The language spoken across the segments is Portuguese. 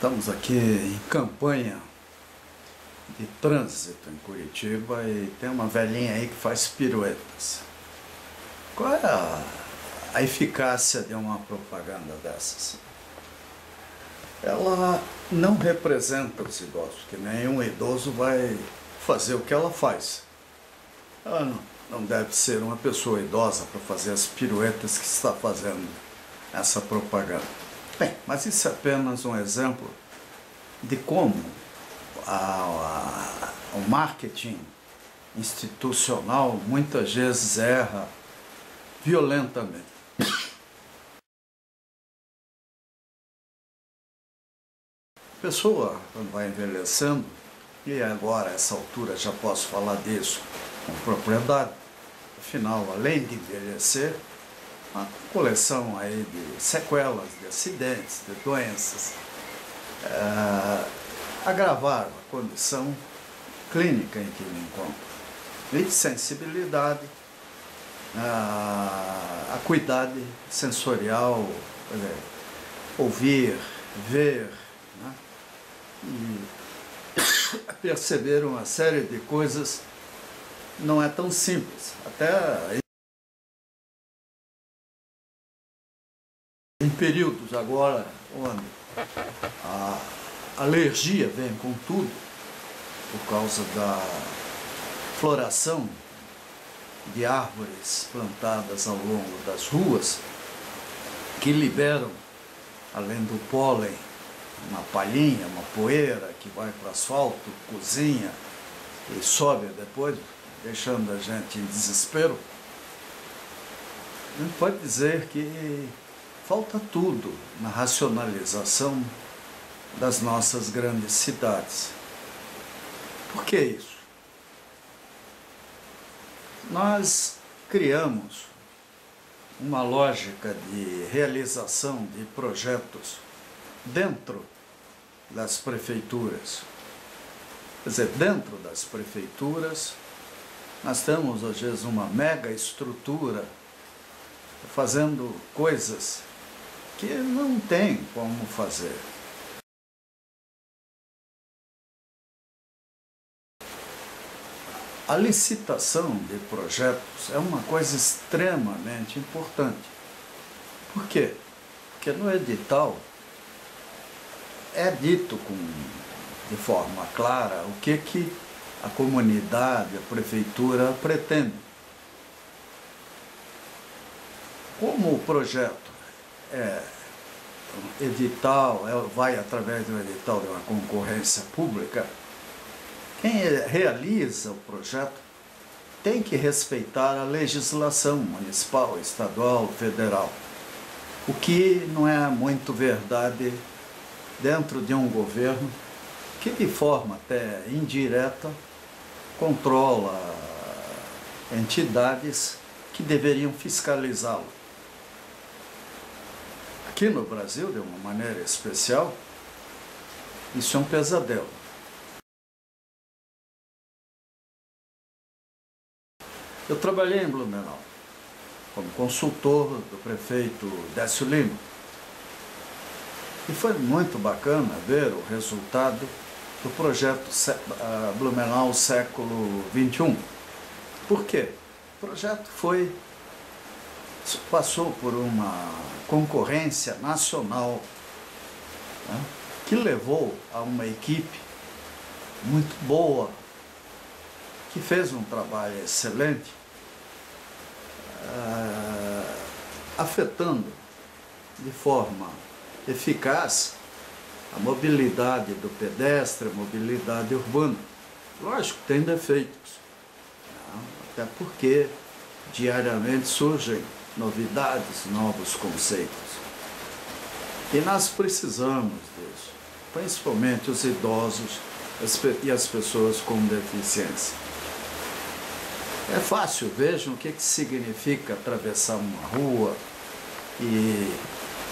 Estamos aqui em campanha de trânsito em Curitiba e tem uma velhinha aí que faz piruetas. Qual é a eficácia de uma propaganda dessas? Ela não representa os idosos, porque nenhum idoso vai fazer o que ela faz. Ela não deve ser uma pessoa idosa para fazer as piruetas que está fazendo essa propaganda. Bem, mas isso é apenas um exemplo de como o marketing institucional muitas vezes erra violentamente. A pessoa, quando vai envelhecendo, e agora a essa altura já posso falar disso com propriedade, afinal, além de envelhecer, uma coleção aí de sequelas, de acidentes, de doenças, agravar a condição clínica em que me encontro, e de sensibilidade, acuidade sensorial, ouvir, ver, né? E perceber uma série de coisas não é tão simples. Até em períodos agora onde a alergia vem com tudo, por causa da floração de árvores plantadas ao longo das ruas, que liberam, além do pólen, uma palhinha, uma poeira que vai para o asfalto, cozinha e sobe depois, deixando a gente em desespero. A gente pode dizer que falta tudo na racionalização das nossas grandes cidades. Por que isso? Nós criamos uma lógica de realização de projetos dentro das prefeituras. Quer dizer, dentro das prefeituras, nós temos, às vezes, uma mega estrutura fazendo coisas que não tem como fazer. A licitação de projetos é uma coisa extremamente importante. Por quê? Porque no edital é dito de forma clara o que a comunidade, a prefeitura pretende. Como o projeto vai através do edital de uma concorrência pública, quem realiza o projeto tem que respeitar a legislação municipal, estadual, federal. O que não é muito verdade dentro de um governo que, de forma até indireta, controla entidades que deveriam fiscalizá-lo. Aqui no Brasil, de uma maneira especial, isso é um pesadelo. Eu trabalhei em Blumenau como consultor do prefeito Décio Lima. E foi muito bacana ver o resultado do projeto Blumenau Século XXI. Por quê? O projeto passou por uma concorrência nacional, né, que levou a uma equipe muito boa, que fez um trabalho excelente, afetando de forma eficaz a mobilidade do pedestre, a mobilidade urbana. Lógico, tem defeitos, até porque diariamente surgem novidades, novos conceitos. E nós precisamos disso, principalmente os idosos e as pessoas com deficiência. É fácil, vejam o que significa atravessar uma rua e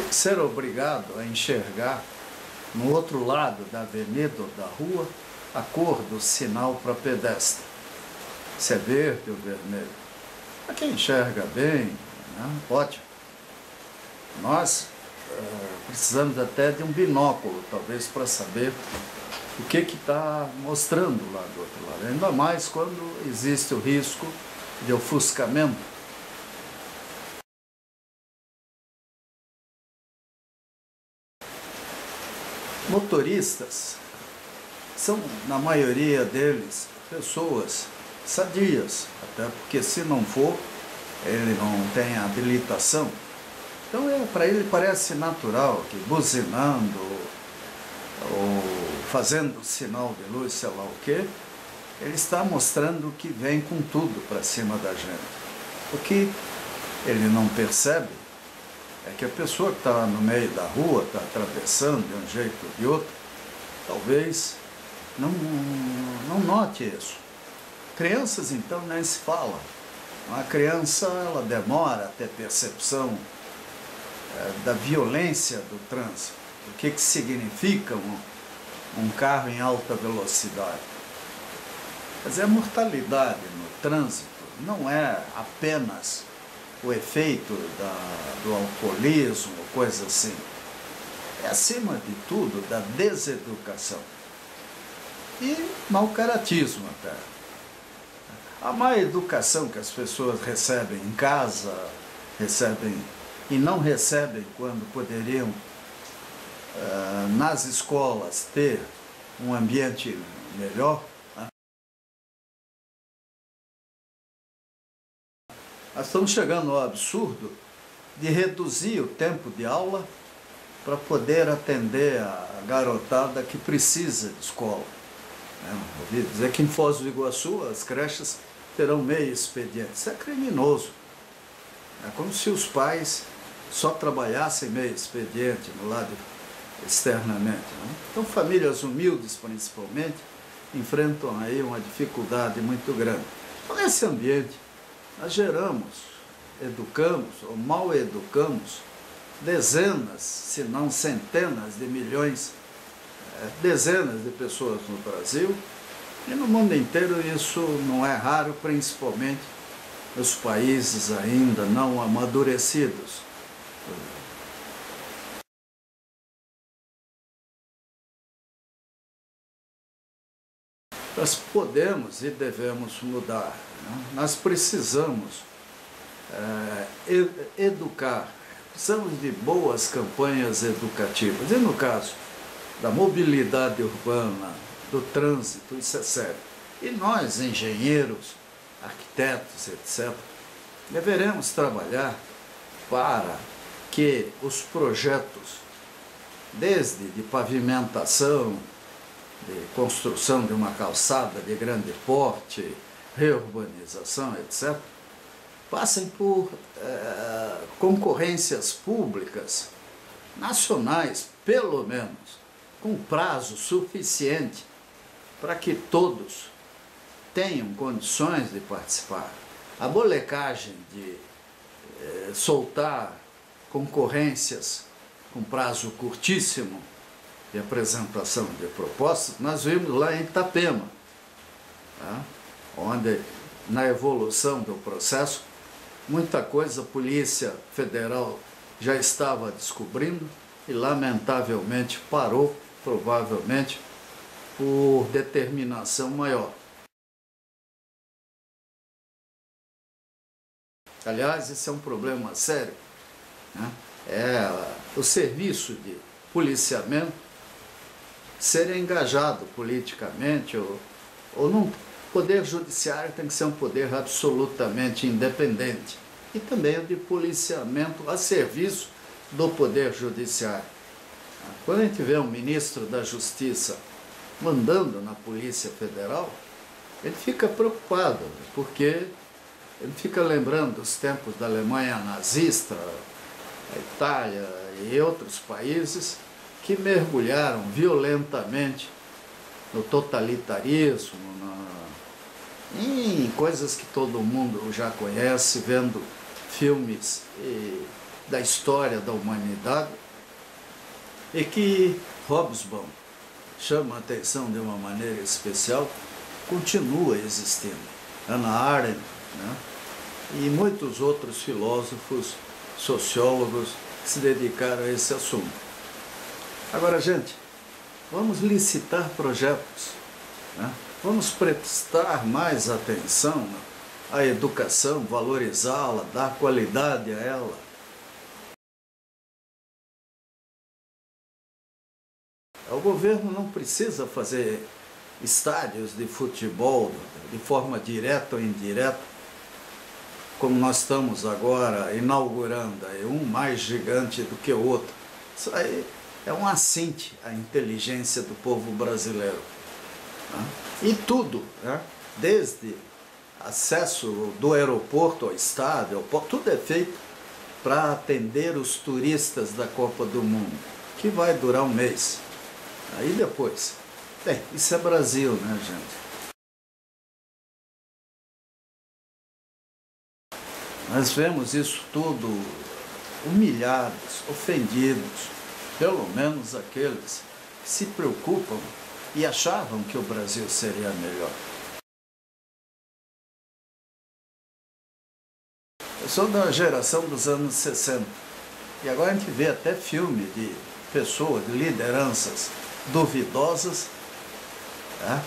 ser obrigado a enxergar no outro lado da avenida ou da rua a cor do sinal para pedestre. Se é verde ou vermelho. Para quem enxerga bem, né? Ótimo. Nós precisamos até de um binóculo, talvez, para saber o que está mostrando lá do outro lado. Ainda mais quando existe o risco de ofuscamento. Motoristas são, na maioria deles, pessoas sadias, até porque se não for, ele não tem habilitação. Então, para ele parece natural que buzinando ou fazendo sinal de luz, sei lá o quê, ele está mostrando que vem com tudo para cima da gente. O que ele não percebe é que a pessoa que está no meio da rua, está atravessando de um jeito ou de outro, talvez não note isso. Crianças, então, nem se fala. Uma criança, ela demora a ter percepção da violência do trânsito. O que significa um carro em alta velocidade? Quer dizer, a mortalidade no trânsito não é apenas o efeito do alcoolismo, coisa assim. É, acima de tudo, da deseducação. E mau caratismo até. A má educação que as pessoas recebem em casa, recebem e não recebem quando poderiam, nas escolas, ter um ambiente melhor. Nós estamos chegando ao absurdo de reduzir o tempo de aula para poder atender a garotada que precisa de escola. Ouvi dizer que em Foz do Iguaçu as creches terão meio expediente. Isso é criminoso. É como se os pais só trabalhassem meio expediente no lado externamente. Então, famílias humildes, principalmente, enfrentam aí uma dificuldade muito grande. Então, nesse ambiente, nós geramos, educamos ou mal educamos dezenas, se não centenas de milhões, dezenas de pessoas no Brasil e no mundo inteiro. Isso não é raro, principalmente nos países ainda não amadurecidos. Nós podemos e devemos mudar, né? Nós precisamos educar, precisamos de boas campanhas educativas. E no caso da mobilidade urbana, do trânsito, isso é sério. E nós, engenheiros, arquitetos, etc., deveremos trabalhar para que os projetos, desde de pavimentação, de construção de uma calçada de grande porte, reurbanização, etc., passem por concorrências públicas, nacionais, pelo menos, com prazo suficiente para que todos tenham condições de participar. A molecagem de soltar concorrências com prazo curtíssimo de apresentação de propostas, nós vimos lá em Itapema, tá? Onde, na evolução do processo, muita coisa a Polícia Federal já estava descobrindo e, lamentavelmente, parou, provavelmente, por determinação maior. Aliás, esse é um problema sério, né? O serviço de policiamento ser engajado politicamente, ou no poder judiciário tem que ser um poder absolutamente independente. E também o de policiamento a serviço do poder judiciário. Quando a gente vê um ministro da Justiça mandando na Polícia Federal, ele fica preocupado, porque ele fica lembrando dos tempos da Alemanha nazista, a Itália e outros países que mergulharam violentamente no totalitarismo, em coisas que todo mundo já conhece, vendo filmes da história da humanidade, e que Hobsbawm chama a atenção de uma maneira especial, continua existindo. Hannah Arendt, né? E muitos outros filósofos, sociólogos se dedicaram a esse assunto. Agora, gente, vamos licitar projetos, né? Vamos prestar mais atenção à educação, valorizá-la, dar qualidade a ela. O governo não precisa fazer estádios de futebol de forma direta ou indireta, como nós estamos agora inaugurando, aí, um mais gigante do que o outro. Isso aí é um assinte à inteligência do povo brasileiro. Né? E tudo, né? Desde acesso do aeroporto ao estádio, tudo é feito para atender os turistas da Copa do Mundo, que vai durar um mês. Aí depois, bem, isso é Brasil, né, gente? Nós vemos isso tudo humilhados, ofendidos, pelo menos aqueles que se preocupam e achavam que o Brasil seria melhor. Eu sou da geração dos anos 60 e agora a gente vê até filme de pessoas, de lideranças duvidosas, né,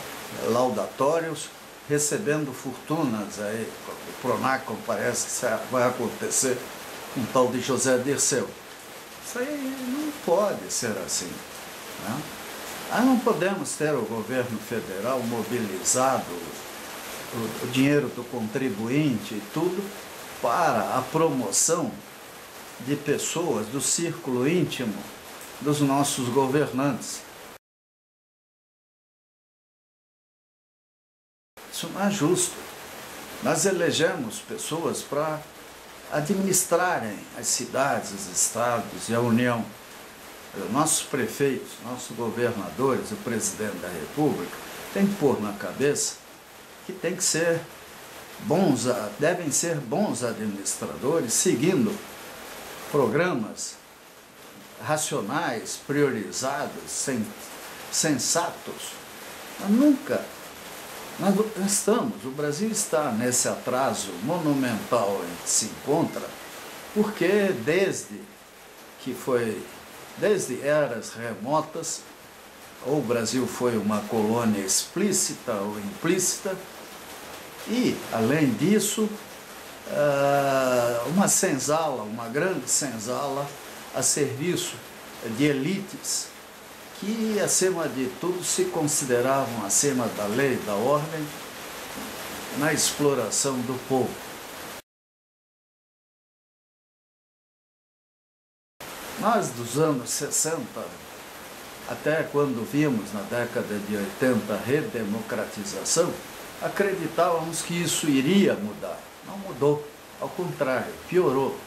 laudatórios, recebendo fortunas. Aí, o Pronacom parece que vai acontecer com um tal de José Dirceu. Isso aí não pode ser assim. Né? Não podemos ter o governo federal mobilizado, o dinheiro do contribuinte e tudo, para a promoção de pessoas do círculo íntimo dos nossos governantes. Isso não é justo. Nós elegemos pessoas para administrarem as cidades, os estados e a União. Nossos prefeitos, nossos governadores, o presidente da República, tem que pôr na cabeça que tem que ser bons, devem ser bons administradores, seguindo programas racionais, priorizados, sensatos. Mas nunca o Brasil está nesse atraso monumental em que se encontra, porque desde eras remotas, ou o Brasil foi uma colônia explícita ou implícita, e, além disso, uma senzala, uma grande senzala a serviço de elites que, acima de tudo, se consideravam acima da lei, da ordem, na exploração do povo. Nós, dos anos 60, até quando vimos na década de 80 a redemocratização, acreditávamos que isso iria mudar. Não mudou, ao contrário, piorou.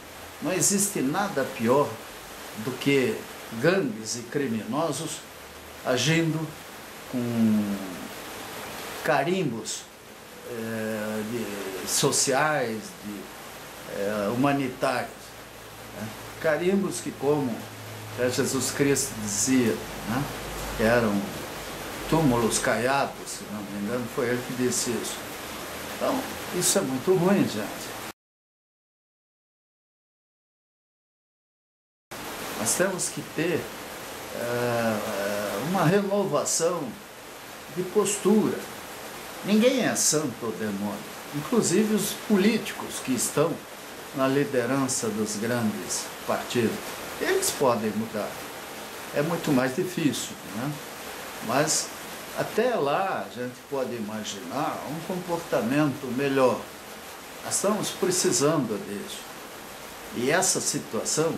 Não existe nada pior do que gangues e criminosos agindo com carimbos sociais, humanitários. Né? Carimbos que, como Jesus Cristo dizia, né, que eram túmulos caiados, se não me engano, foi ele que disse isso. Então, isso é muito ruim, gente. Nós temos que ter uma renovação de postura. Ninguém é santo ou demônio, inclusive os políticos que estão na liderança dos grandes partidos. Eles podem mudar. É muito mais difícil, né? Mas até lá a gente pode imaginar um comportamento melhor. Nós estamos precisando disso. E essa situação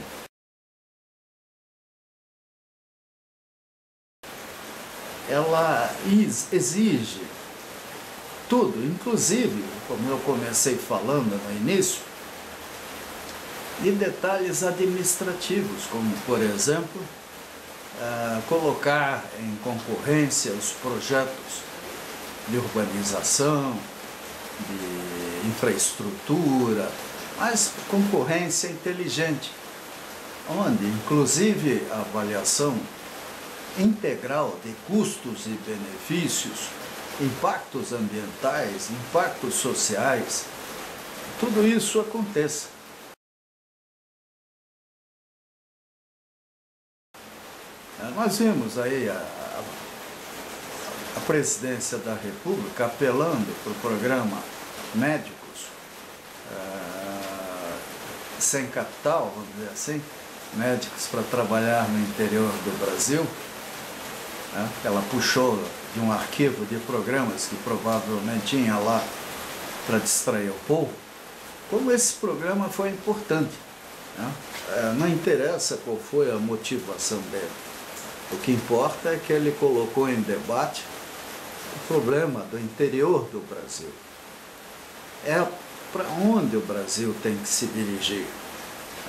ela exige tudo, inclusive, como eu comecei falando no início, de detalhes administrativos, como, por exemplo, colocar em concorrência os projetos de urbanização, de infraestrutura, mas concorrência inteligente, onde, inclusive, a avaliação integral de custos e benefícios, impactos ambientais, impactos sociais, tudo isso aconteça. Nós vimos aí a presidência da República apelando para o programa Médicos sem capital, vamos dizer assim, médicos para trabalhar no interior do Brasil. Ela puxou de um arquivo de programas que provavelmente tinha lá para distrair o povo. Como esse programa foi importante. Não interessa qual foi a motivação dele. O que importa é que ele colocou em debate o problema do interior do Brasil. É para onde o Brasil tem que se dirigir.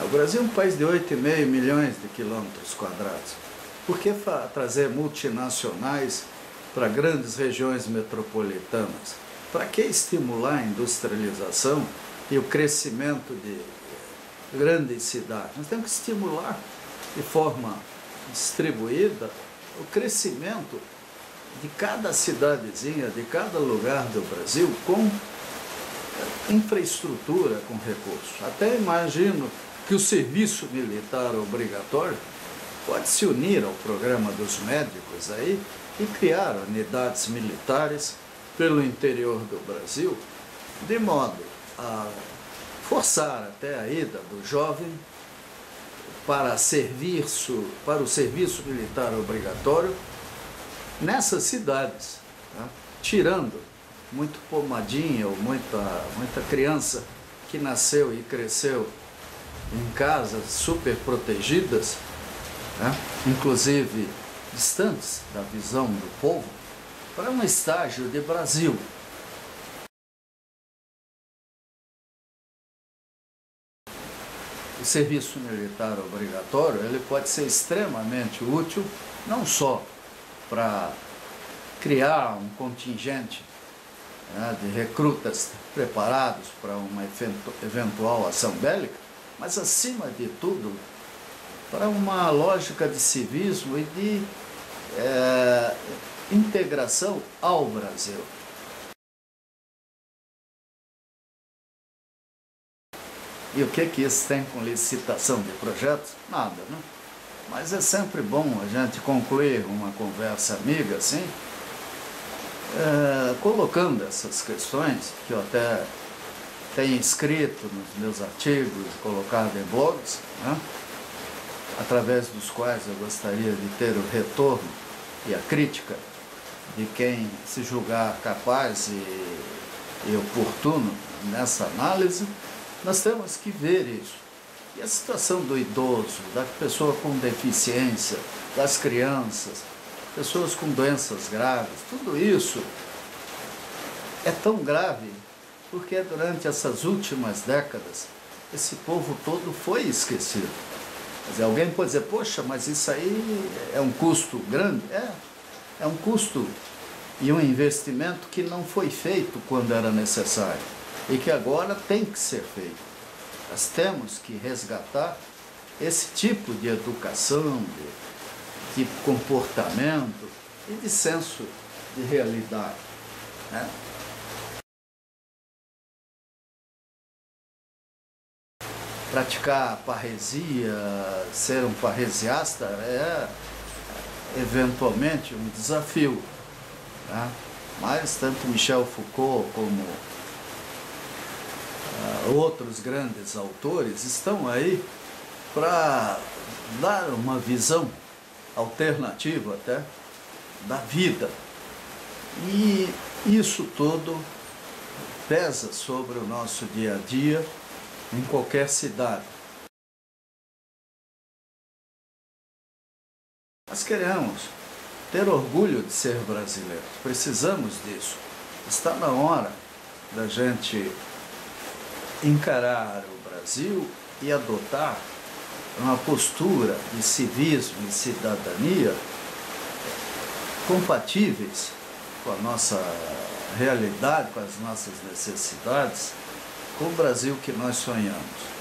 O Brasil é um país de 8,5 milhões de quilômetros quadrados. Por que trazer multinacionais para grandes regiões metropolitanas? Para que estimular a industrialização e o crescimento de grandes cidades? Nós temos que estimular de forma distribuída o crescimento de cada cidadezinha, de cada lugar do Brasil com infraestrutura, com recursos. Até imagino que o serviço militar obrigatório pode se unir ao programa dos médicos aí e criar unidades militares pelo interior do Brasil, de modo a forçar até a ida do jovem para o serviço militar obrigatório nessas cidades, tirando muito pomadinha ou muita criança que nasceu e cresceu em casas super protegidas, inclusive distantes da visão do povo, para um estágio de Brasil. O serviço militar obrigatório ele pode ser extremamente útil, não só para criar um contingente de recrutas preparados para uma eventual ação bélica, mas, acima de tudo, para uma lógica de civismo e de integração ao Brasil. E o que isso tem com licitação de projetos? Nada, né? Mas é sempre bom a gente concluir uma conversa amiga assim, colocando essas questões que eu até tenho escrito nos meus artigos, colocado em blogs, através dos quais eu gostaria de ter o retorno e a crítica de quem se julgar capaz e oportuno nessa análise. Nós temos que ver isso. E a situação do idoso, da pessoa com deficiência, das crianças, pessoas com doenças graves, tudo isso é tão grave porque durante essas últimas décadas esse povo todo foi esquecido. Quer dizer, alguém pode dizer, poxa, mas isso aí é um custo grande? É um custo e um investimento que não foi feito quando era necessário e que agora tem que ser feito. Nós temos que resgatar esse tipo de educação, de comportamento e de senso de realidade, Praticar a parresia, ser um parresiasta é eventualmente um desafio, Mas tanto Michel Foucault como outros grandes autores estão aí para dar uma visão alternativa até da vida. E isso tudo pesa sobre o nosso dia a dia em qualquer cidade. Nós queremos ter orgulho de ser brasileiros, precisamos disso. Está na hora da gente encarar o Brasil e adotar uma postura de civismo e cidadania compatíveis com a nossa realidade, com as nossas necessidades, com o Brasil que nós sonhamos.